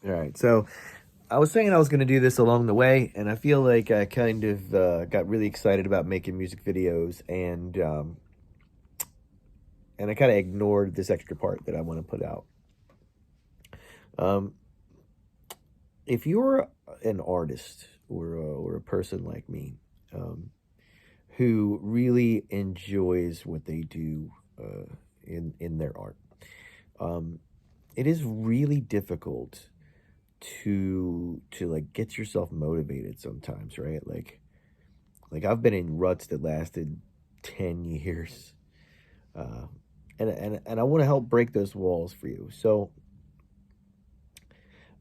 All right. So I was saying I was going to do this along the way, and I feel like I kind of got really excited about making music videos, and I kind of ignored this extra part that I want to put out. Um, if you're an artist or a person like me, um, who really enjoys what they do in their art, um, it is really difficult to like get yourself motivated sometimes, right? Like I've been in ruts that lasted 10 years. Uh, and I want to help break those walls for you. So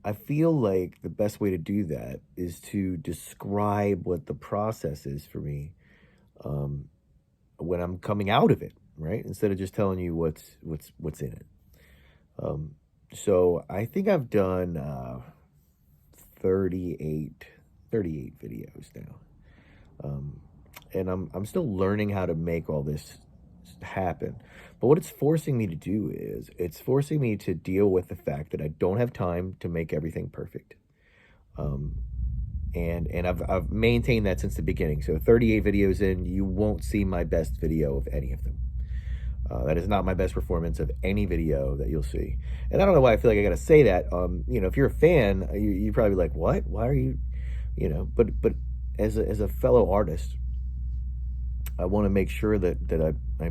I feel like the best way to do that is to describe what the process is for me um, when I'm coming out of it, right? Instead of just telling you what's in it. Um, so I think I've done 38, 38 videos now. Um, and I'm still learning how to make all this happen. But what it's forcing me to do is it's forcing me to deal with the fact that I don't have time to make everything perfect. Um, and I've maintained that since the beginning. So 38 videos in, you won't see my best video of any of them. That is not my best performance of any video that you'll see. And I don't know why I feel like I got to say that. If you're a fan, you're probably like, what? Why are you, but as a fellow artist, I want to make sure that I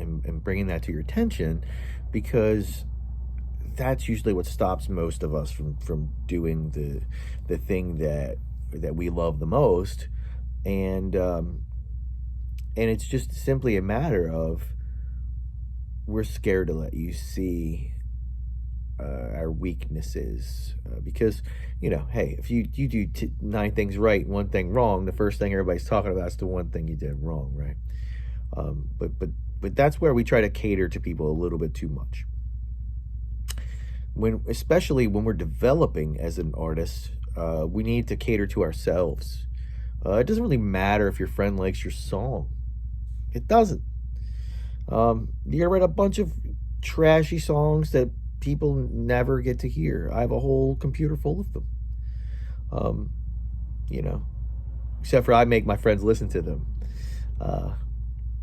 am bringing that to your attention, because that's usually what stops most of us from doing the thing that we love the most, and it's just simply a matter of we're scared to let you see our weaknesses, because hey, if you do 9 things right, 1 thing wrong, the first thing everybody's talking about is the one thing you did wrong, right? But that's where we try to cater to people a little bit too much, especially when we're developing as an artist. We need to cater to ourselves. It doesn't really matter if your friend likes your song. It doesn't. You're gonna write a bunch of trashy songs that people never get to hear. I have a whole computer full of them. Um, you know, except for I make my friends listen to them. Uh,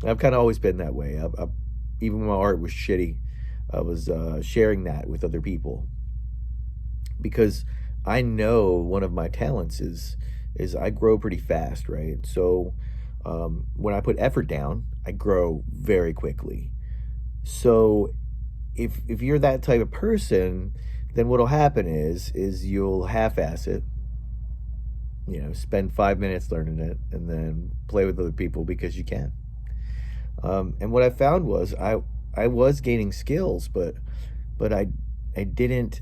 I've kind of always been that way. Even when my art was shitty, I was sharing that with other people, because I know one of my talents is I grow pretty fast, right? So when I put effort down, I grow very quickly. So if you're that type of person, then what'll happen is you'll half-ass it, spend 5 minutes learning it, and then play with other people because you can. And what I found was I was gaining skills, but I didn't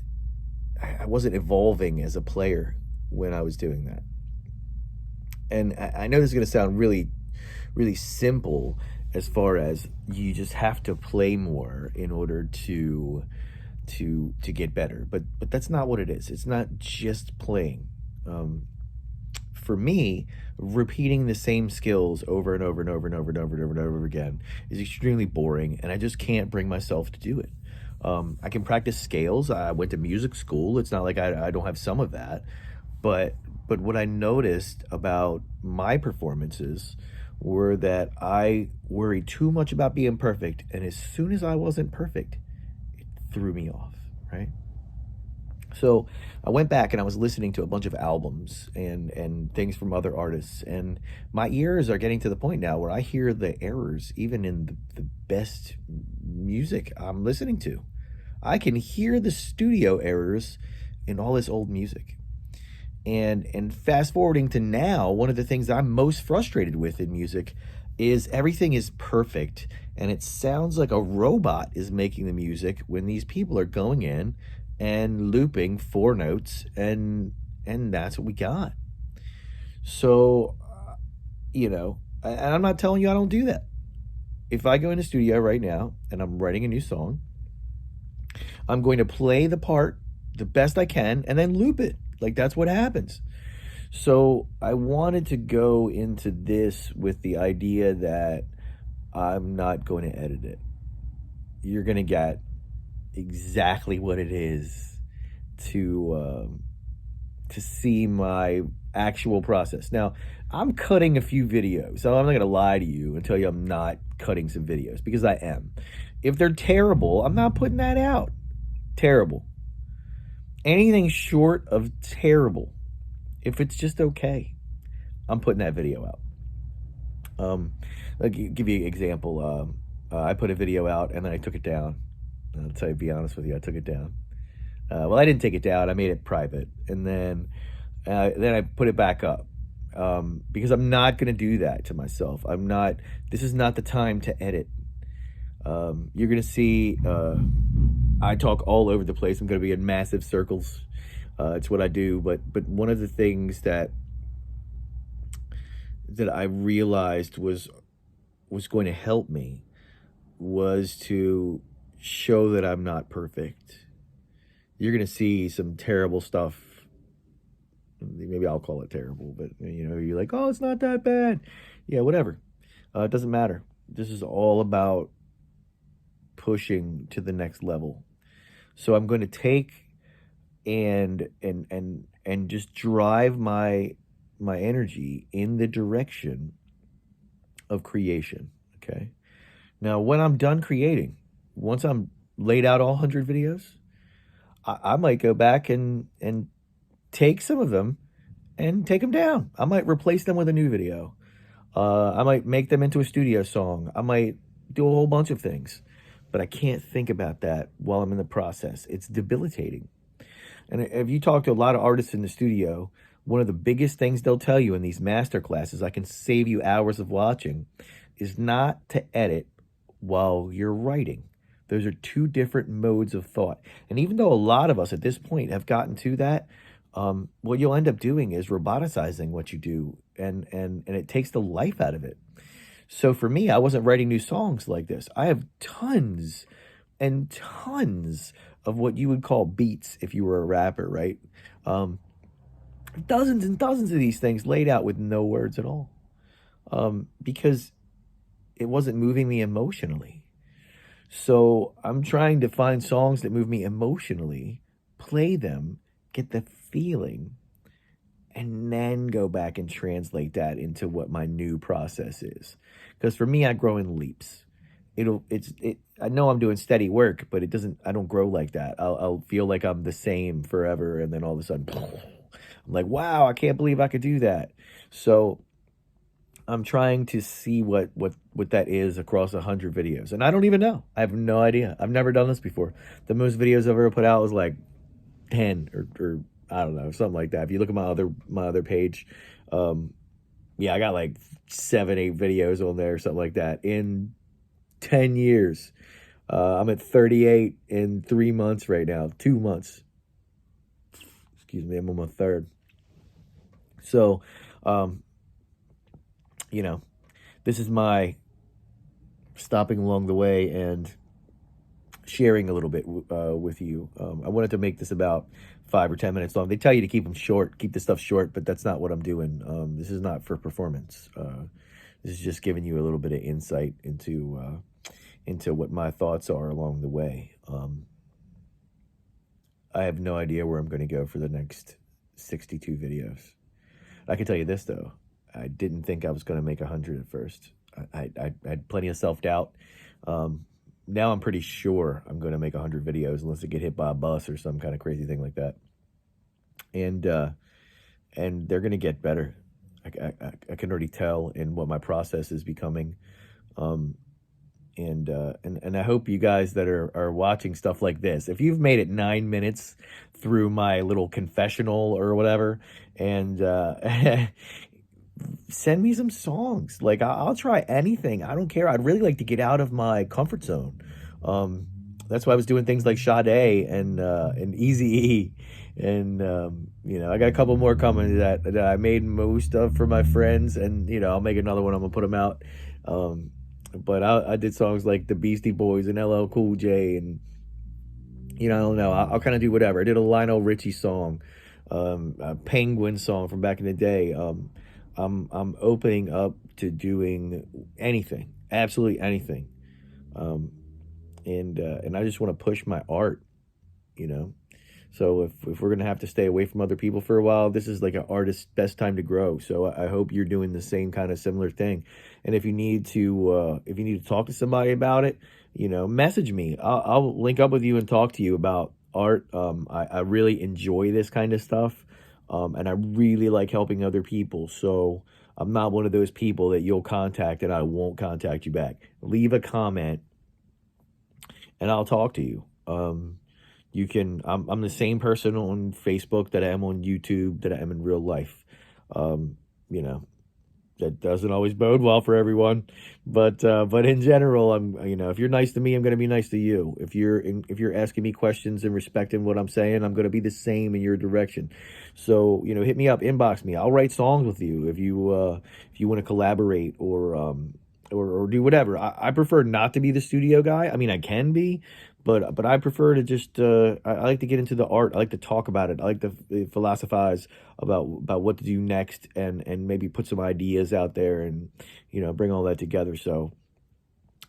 I wasn't evolving as a player when I was doing that. And I know this is going to sound really, really simple, as far as you just have to play more in order to get better, but that's not what it is. It's not just playing. For me, repeating the same skills over and over and over and over and over and over and over again is extremely boring, and I just can't bring myself to do it. I can practice scales. I went to music school. It's not like I don't have some of that, but what I noticed about my performances were that I worried too much about being perfect, and as soon as I wasn't perfect, it threw me off, right? So I went back and I was listening to a bunch of albums and things from other artists, and my ears are getting to the point now where I hear the errors even in the best music I'm listening to. I can hear the studio errors in all this old music. And fast forwarding to now, one of the things I'm most frustrated with in music is everything is perfect, and it sounds like a robot is making the music when these people are going in and looping 4 notes, and that's what we got. So and I'm not telling you I don't do that. If I go in the studio right now and I'm writing a new song, I'm going to play the part the best I can and then loop it. Like, that's what happens. So I wanted to go into this with the idea that I'm not going to edit it. You're going to get exactly what it is to see my actual process. Now, I'm cutting a few videos, so I'm not gonna lie to you and tell you I'm not cutting some videos, because I am. If they're terrible, I'm not putting that out. Terrible. Anything short of terrible, if it's just okay, I'm putting that video out. I'll give you an example. I put a video out and then I took it down. I'll tell you, be honest with you, I took it down. Well, I didn't take it down. I made it private, and then I put it back up, because I'm not going to do that to myself. I'm not. This is not the time to edit. You're going to see I talk all over the place. I'm going to be in massive circles. It's what I do. But one of the things that I realized was going to help me was to show that I'm not perfect. You're going to see some terrible stuff. Maybe I'll call it terrible, but you're like, oh, it's not that bad. Yeah, whatever. It doesn't matter. This is all about pushing to the next level. So I'm going to take and just drive my energy in the direction of creation. Okay. Now, when I'm done creating, once I'm laid out all 100 videos, I might go back and take some of them and take them down. I might replace them with a new video. I might make them into a studio song. I might do a whole bunch of things, but I can't think about that while I'm in the process. It's debilitating. And if you talk to a lot of artists in the studio, one of the biggest things they'll tell you in these master classes, I can save you hours of watching, is not to edit while you're writing. Those are two different modes of thought. And even though a lot of us at this point have gotten to that, what you'll end up doing is roboticizing what you do, and it takes the life out of it. So for me, I wasn't writing new songs like this. I have tons and tons of what you would call beats if you were a rapper, right? Dozens and dozens of these things laid out with no words at all, because it wasn't moving me emotionally. So I'm trying to find songs that move me emotionally, play them, get the feeling, and then go back and translate that into what my new process is. Because for me, I grow in leaps. I know I'm doing steady work, but I don't grow like that. I'll feel like I'm the same forever, and then all of a sudden, I'm like, wow, I can't believe I could do that. So I'm trying to see what that is across 100 videos. And I don't even know. I have no idea. I've never done this before. The most videos I've ever put out was like 10 or I don't know, something like that. If you look at my other page, yeah, I got like 7, 8 videos on there, something like that, in 10 years. I'm at 38 in 3 months right now, 2 months. Excuse me, I'm on my third. So, this is my stopping along the way and sharing a little bit with you. I wanted to make this about 5 or 10 minutes long. They tell you to keep them short, keep the stuff short, but that's not what I'm doing. This is not for performance. This is just giving you a little bit of insight into what my thoughts are along the way. I have no idea where I'm going to go for the next 62 videos. I can tell you this, though. I didn't think I was going to make 100 at first. I had plenty of self-doubt. Now I'm pretty sure I'm going to make 100 videos unless I get hit by a bus or some kind of crazy thing like that. And they're going to get better. I can already tell in what my process is becoming. And I hope you guys that are watching stuff like this, if you've made it 9 minutes through my little confessional or whatever, and send me some songs. Like, I'll try anything. I don't care. I'd really like to get out of my comfort zone. That's why I was doing things like Sade and Eazy-E. And, I got a couple more coming that I made most of for my friends. And, I'll make another one. I'm going to put them out. But I did songs like the Beastie Boys and LL Cool J. And, I don't know. I'll kind of do whatever. I did a Lionel Richie song, a Penguin song from back in the day. I'm opening up to doing anything, absolutely anything. And I just want to push my art, So if we're gonna have to stay away from other people for a while, this is like an artist's best time to grow. So I hope you're doing the same kind of similar thing. And if you need to talk to somebody about it, message me. I'll link up with you and talk to you about art. I really enjoy this kind of stuff, and I really like helping other people. So I'm not one of those people that you'll contact and I won't contact you back. Leave a comment and I'll talk to you. You can. I'm the same person on Facebook that I am on YouTube that I am in real life. Um, you know that doesn't always bode well for everyone, but in general, if you're nice to me, I'm gonna be nice to you. If you're asking me questions and respecting what I'm saying, I'm gonna be the same in your direction. So hit me up, inbox me. I'll write songs with you if you want to collaborate or do whatever. I prefer not to be the studio guy. I mean, I can be, but I prefer to just I like to get into the art. I like to talk about it. I like to philosophize about what to do next and maybe put some ideas out there and bring all that together. So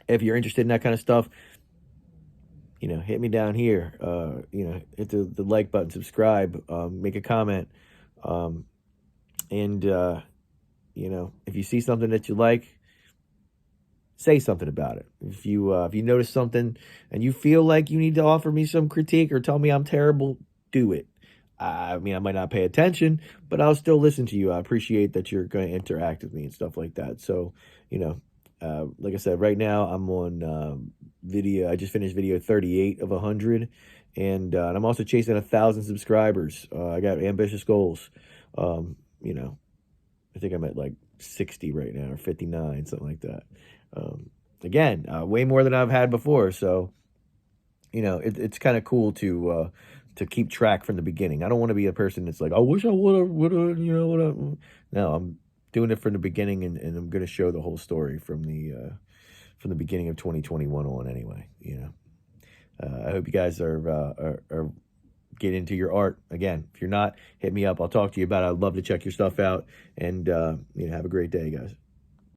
if you're interested in that kind of stuff, hit me down here. Hit the like button, subscribe, make a comment, and if you see something that you like, say something about it. If you notice something and you feel like you need to offer me some critique or tell me I'm terrible, do it. I mean, I might not pay attention, but I'll still listen to you. I appreciate that you're going to interact with me and stuff like that. So, like I said, right now I'm on video. I just finished video 38 of 100, and I'm also chasing 1,000 subscribers. I got ambitious goals. I think I'm at like 60 right now or 59, something like that. Again, way more than I've had before. So, it's kind of cool to keep track from the beginning. I don't want to be a person that's like, I wish I would have. No, I'm doing it from the beginning, and I'm going to show the whole story from the beginning of 2021 on. Anyway, I hope you guys are get into your art. Again, if you're not, hit me up. I'll talk to you about it. I'd love to check your stuff out, and have a great day, guys.